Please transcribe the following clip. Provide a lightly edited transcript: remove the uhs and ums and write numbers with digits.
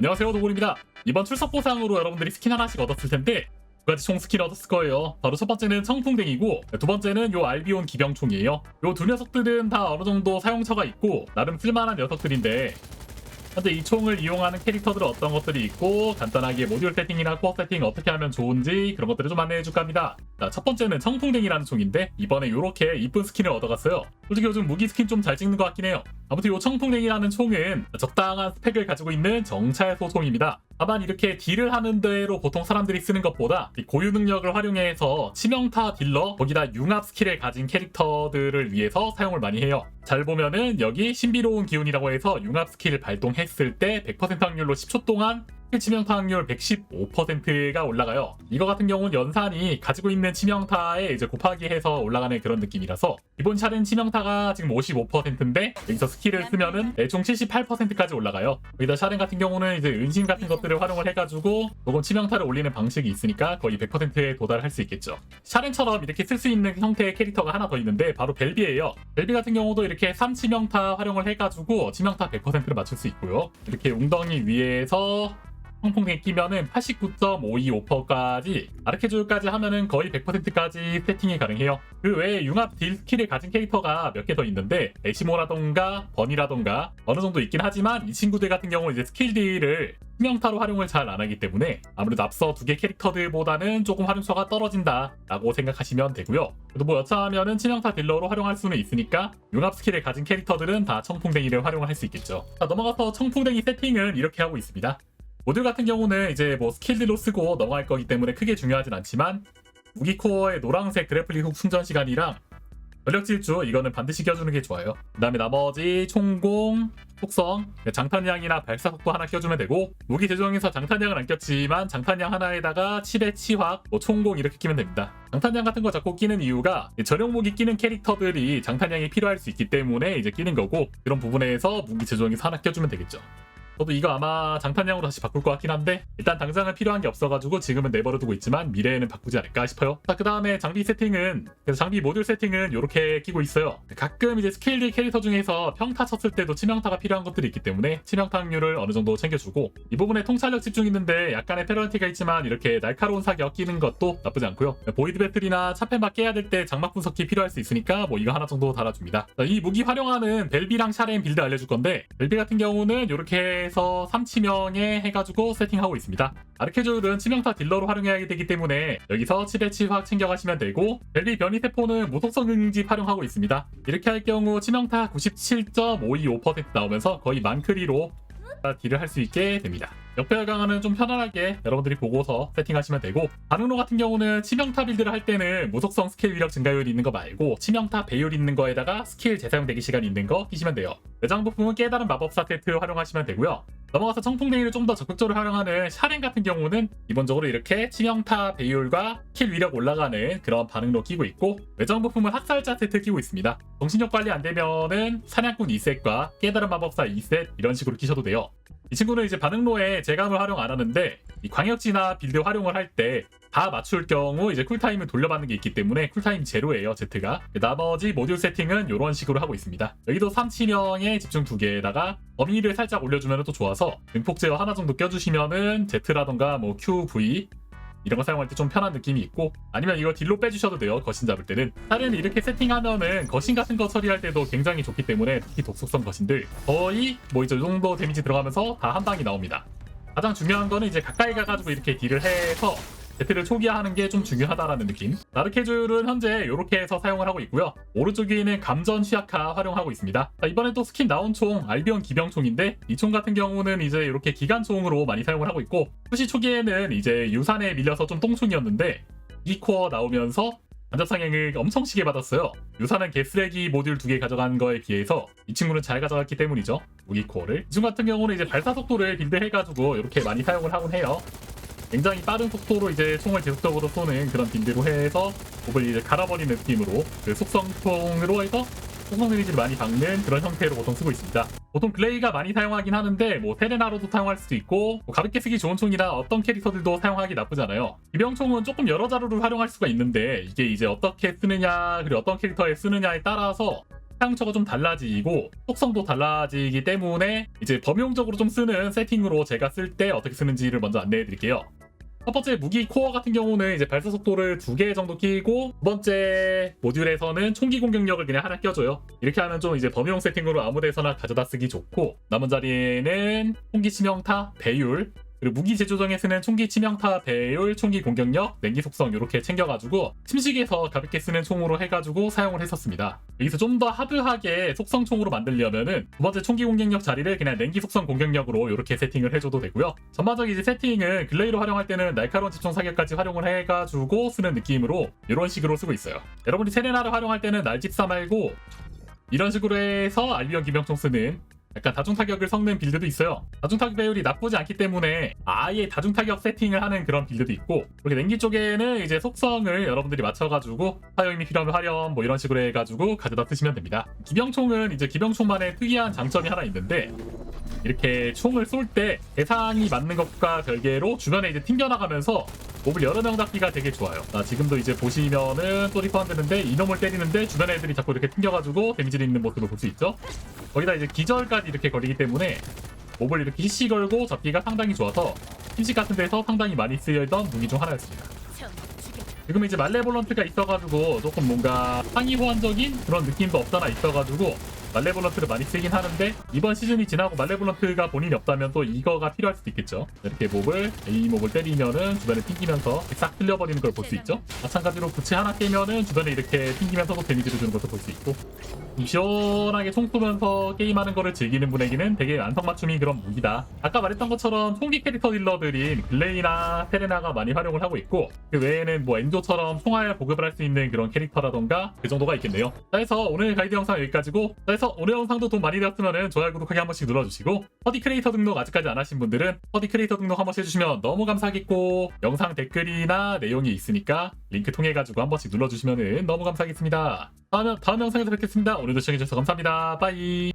안녕하세요, 도굴입니다. 이번 출석 보상으로 여러분들이 스킨 하나씩 얻었을 텐데 두 가지 총 스킨 얻었을 거예요. 바로 첫 번째는 청풍뎅이고 두 번째는 요 알비온 기병총이에요. 요 두 녀석들은 다 어느 정도 사용처가 있고 나름 쓸만한 녀석들인데 현재 이 총을 이용하는 캐릭터들은 어떤 것들이 있고 간단하게 모듈 세팅이나 코어 세팅 어떻게 하면 좋은지 그런 것들을 좀 안내해줄까 합니다. 자, 첫 번째는 청풍뎅이라는 총인데 이번에 요렇게 이쁜 스킨을 얻어갔어요. 솔직히 요즘 무기 스킨 좀 잘 찍는 것 같긴 해요. 아무튼 요 청풍뎅이라는 총은 적당한 스펙을 가지고 있는 정찰소 총입니다. 다만 이렇게 딜을 하는 대로 보통 사람들이 쓰는 것보다 이 고유 능력을 활용해서 치명타 딜러 거기다 융합 스킬을 가진 캐릭터들을 위해서 사용을 많이 해요. 잘 보면은 여기 신비로운 기운이라고 해서 융합 스킬을 발동했을 때 100% 확률로 10초 동안 치명타 확률 115%가 올라가요. 이거 같은 경우는 연산이 가지고 있는 치명타에 이제 곱하기 해서 올라가는 그런 느낌이라서 기본 샤렌 치명타가 지금 55%인데 여기서 스킬을 쓰면은 총 78%까지 올라가요. 여기다 샤렌 같은 경우는 이제 은신 같은 것들을 활용을 해가지고 조금 치명타를 올리는 방식이 있으니까 거의 100%에 도달할 수 있겠죠. 샤렌처럼 이렇게 쓸 수 있는 형태의 캐릭터가 하나 더 있는데 바로 벨비예요. 벨비 같은 경우도 이렇게 3치명타 활용을 해가지고 치명타 100%를 맞출 수 있고요. 이렇게 웅덩이 위에서 청풍뎅이 끼면은 89.525%까지 아르케줄까지 하면은 거의 100%까지 세팅이 가능해요. 그 외에 융합 딜 스킬을 가진 캐릭터가 몇 개 더 있는데 에시모라던가 번이라던가 어느 정도 있긴 하지만 이 친구들 같은 경우는 이제 스킬 딜을 치명타로 활용을 잘 안 하기 때문에 아무래도 앞서 두 개 캐릭터들보다는 조금 활용처가 떨어진다 라고 생각하시면 되고요. 그래도 뭐 여차하면은 치명타 딜러로 활용할 수는 있으니까 융합 스킬을 가진 캐릭터들은 다 청풍뎅이를 활용을 할 수 있겠죠. 자, 넘어가서 청풍뎅이 세팅을 이렇게 하고 있습니다. 모듈 같은 경우는 이제 뭐 스킬들로 쓰고 넘어갈 거기 때문에 크게 중요하진 않지만 무기 코어의 노란색 그래플링 훅 충전 시간이랑 전력 질주 이거는 반드시 껴주는 게 좋아요. 그 다음에 나머지 총공, 속성, 장탄량이나 발사 속도 하나 껴주면 되고 무기 제조용에서 장탄량은 안 꼈지만 장탄량 하나에다가 칠의 치확, 뭐 총공 이렇게 끼면 됩니다. 장탄량 같은 거 자꾸 끼는 이유가 전용 무기 끼는 캐릭터들이 장탄량이 필요할 수 있기 때문에 이제 끼는 거고 그런 부분에서 무기 제조용에서 하나 껴주면 되겠죠. 저도 이거 아마 장탄량으로 다시 바꿀 것 같긴 한데 일단 당장은 필요한 게 없어가지고 지금은 내버려두고 있지만 미래에는 바꾸지 않을까 싶어요. 자, 그 다음에 장비 세팅은 그래서 장비 모듈 세팅은 이렇게 끼고 있어요. 가끔 이제 스케일리 캐릭터 중에서 평타 쳤을 때도 치명타가 필요한 것들이 있기 때문에 치명타 확률을 어느 정도 챙겨주고 이 부분에 통찰력 집중 있는데 약간의 페널티가 있지만 이렇게 날카로운 사격 끼는 것도 나쁘지 않고요. 보이드 배틀이나 차폐막 깨야 될 때 장막 분석기 필요할 수 있으니까 뭐 이거 하나 정도 달아줍니다. 자, 이 무기 활용하는 벨비랑 샤렌 빌드 알려줄 건데 벨비 같은 경우는 이렇게 해서 3치명에 해가지고 세팅하고 있습니다. 아르케졸은 치명타 딜러로 활용해야 되기 때문에 여기서 7의 치확 챙겨가시면 되고 벨비 변이세포는 무속성 응집 활용하고 있습니다. 이렇게 할 경우 치명타 97.525% 나오면서 거의 만크리로 딜을 할 수 있게 됩니다. 역배열 강화는 좀 편안하게 여러분들이 보고서 세팅하시면 되고 반응로 같은 경우는 치명타 빌드를 할 때는 무속성 스킬 위력 증가율이 있는 거 말고 치명타 배율 있는 거에다가 스킬 재사용 대기 시간이 있는 거 끼시면 돼요. 내장 부품은 깨달은 마법사 세트 활용하시면 되고요. 넘어가서 청풍뎅이를 좀 더 적극적으로 활용하는 샤렌 같은 경우는 기본적으로 이렇게 치명타 배율과 스킬 위력 올라가는 그런 반응로 끼고 있고 외장 부품은 학살자 세트 끼고 있습니다. 정신력 관리 안 되면은 사냥꾼 2셋과 깨달은 마법사 2셋 이런 식으로 끼셔도 돼요. 이 친구는 이제 반응로에 재감을 활용 안 하는데 이 광역지나 빌드 활용을 할 때 다 맞출 경우 이제 쿨타임을 돌려받는 게 있기 때문에 쿨타임 제로예요, Z가. 나머지 모듈 세팅은 이런 식으로 하고 있습니다. 여기도 3치명에 집중 2개에다가 범위를 살짝 올려주면 또 좋아서 증폭 제어 하나 정도 껴주시면은 Z라던가 뭐 QV 이런 거 사용할 때 좀 편한 느낌이 있고 아니면 이거 딜로 빼주셔도 돼요. 거신 잡을 때는. 다른 이렇게 세팅하면은 거신 같은 거 처리할 때도 굉장히 좋기 때문에 특히 독속성 거신들 거의 뭐 이제 이 정도 데미지 들어가면서 다 한 방이 나옵니다. 가장 중요한 거는 이제 가까이 가가지고 이렇게 딜을 해서 Z를 초기화하는 게 좀 중요하다라는 느낌. 나르케줄은 현재 이렇게 해서 사용을 하고 있고요. 오른쪽 위에는 감전 취약화 활용하고 있습니다. 자, 이번에 또 스킨 나온 총 알비온 기병총인데 이 총 같은 경우는 이제 이렇게 기관총으로 많이 사용을 하고 있고 후시 초기에는 이제 유산에 밀려서 좀 똥총이었는데 이 코어 나오면서 간접상향을 엄청 시게 받았어요. 유산은 개쓰레기 모듈 2개 가져간 거에 비해서 이 친구는 잘 가져갔기 때문이죠. 무기 코어를. 이 친구 같은 경우는 이제 발사 속도를 빌드해가지고 이렇게 많이 사용을 하곤 해요. 굉장히 빠른 속도로 이제 총을 지속적으로 쏘는 그런 빌드로 해서 몹을 이제 갈아버리는 느낌으로 그 속성총으로 해서 속성 데미지를 많이 박는 그런 형태로 보통 쓰고 있습니다. 보통 글레이가 많이 사용하긴 하는데 뭐 세레나로도 사용할 수도 있고 뭐 가볍게 쓰기 좋은 총이라 어떤 캐릭터들도 사용하기 나쁘지 않아요. 기병총은 조금 여러 자루를 활용할 수가 있는데 이게 이제 어떻게 쓰느냐 그리고 어떤 캐릭터에 쓰느냐에 따라서 사용처가 좀 달라지고 속성도 달라지기 때문에 이제 범용적으로 좀 쓰는 세팅으로 제가 쓸 때 어떻게 쓰는지를 먼저 안내해 드릴게요. 첫 번째 무기 코어 같은 경우는 이제 발사 속도를 2개 정도 끼고, 두 번째 모듈에서는 총기 공격력을 그냥 하나 껴줘요. 이렇게 하면 좀 이제 범용 세팅으로 아무 데서나 가져다 쓰기 좋고, 남은 자리에는 총기 치명타, 배율, 그리고 무기 제조정에 쓰는 총기 치명타, 배율, 총기 공격력, 냉기 속성 이렇게 챙겨가지고 침식에서 가볍게 쓰는 총으로 해가지고 사용을 했었습니다. 여기서 좀 더 하드하게 속성 총으로 만들려면은 두 번째 총기 공격력 자리를 그냥 냉기 속성 공격력으로 이렇게 세팅을 해줘도 되고요. 전반적인 이제 세팅은 글레이로 활용할 때는 날카로운 집중 사격까지 활용을 해가지고 쓰는 느낌으로 이런 식으로 쓰고 있어요. 여러분이 세레나를 활용할 때는 날집사 말고 이런 식으로 해서 알비온 기병총 쓰는 약간 다중타격을 섞는 빌드도 있어요. 다중타격 배율이 나쁘지 않기 때문에 아예 다중타격 세팅을 하는 그런 빌드도 있고, 그렇게 냉기 쪽에는 이제 속성을 여러분들이 맞춰가지고 사용이 필요하면 활용 뭐 이런 식으로 해가지고 가져다 쓰시면 됩니다. 기병총은 이제 기병총만의 특이한 장점이 하나 있는데, 이렇게 총을 쏠 때 대상이 맞는 것과 별개로 주변에 이제 튕겨나가면서 몹을 여러 명 잡기가 되게 좋아요. 지금도 이제 보시면은 또 리퍼한드는데 이놈을 때리는데 주변 애들이 자꾸 이렇게 튕겨가지고 데미지를 입는 모습을 볼 수 있죠. 거기다 이제 기절까지 이렇게 걸리기 때문에 몹을 이렇게 히시 걸고 잡기가 상당히 좋아서 팀식 같은 데서 상당히 많이 쓰여있던 무기 중 하나였습니다. 지금 이제 말레볼런트가 있어가지고 조금 뭔가 상위 호환적인 그런 느낌도 없잖아 있어가지고 말레볼런트를 많이 쓰긴 하는데, 이번 시즌이 지나고 말레볼런트가 본인이 없다면 또 이거가 필요할 수도 있겠죠. 이렇게 A 몹을 때리면은 주변에 튕기면서 싹 틀려버리는 걸 볼 수 있죠. 마찬가지로 부채 하나 깨면은 주변에 이렇게 튕기면서도 데미지를 주는 것도 볼 수 있고, 시원하게 총 쏘면서 게임하는 거를 즐기는 분에게는 되게 안성맞춤이 그런 무기다. 아까 말했던 것처럼 총기 캐릭터 딜러들인 글레이나 세레나가 많이 활용을 하고 있고, 그 외에는 뭐 엔조처럼 총알 보급을 할 수 있는 그런 캐릭터라던가 그 정도가 있겠네요. 자, 해서 오늘 가이드 영상 여기까지고, 그래서 오늘 영상도 돈 많이 되었으면 좋아요, 구독하기 한 번씩 눌러주시고, 퍼디 크리에이터 등록 아직까지 안 하신 분들은 퍼디 크리에이터 등록 한 번씩 해주시면 너무 감사하겠고, 영상 댓글이나 내용이 있으니까 링크 통해가지고 한 번씩 눌러주시면 너무 감사하겠습니다. 다음 영상에서 뵙겠습니다. 오늘도 시청해주셔서 감사합니다. 빠이.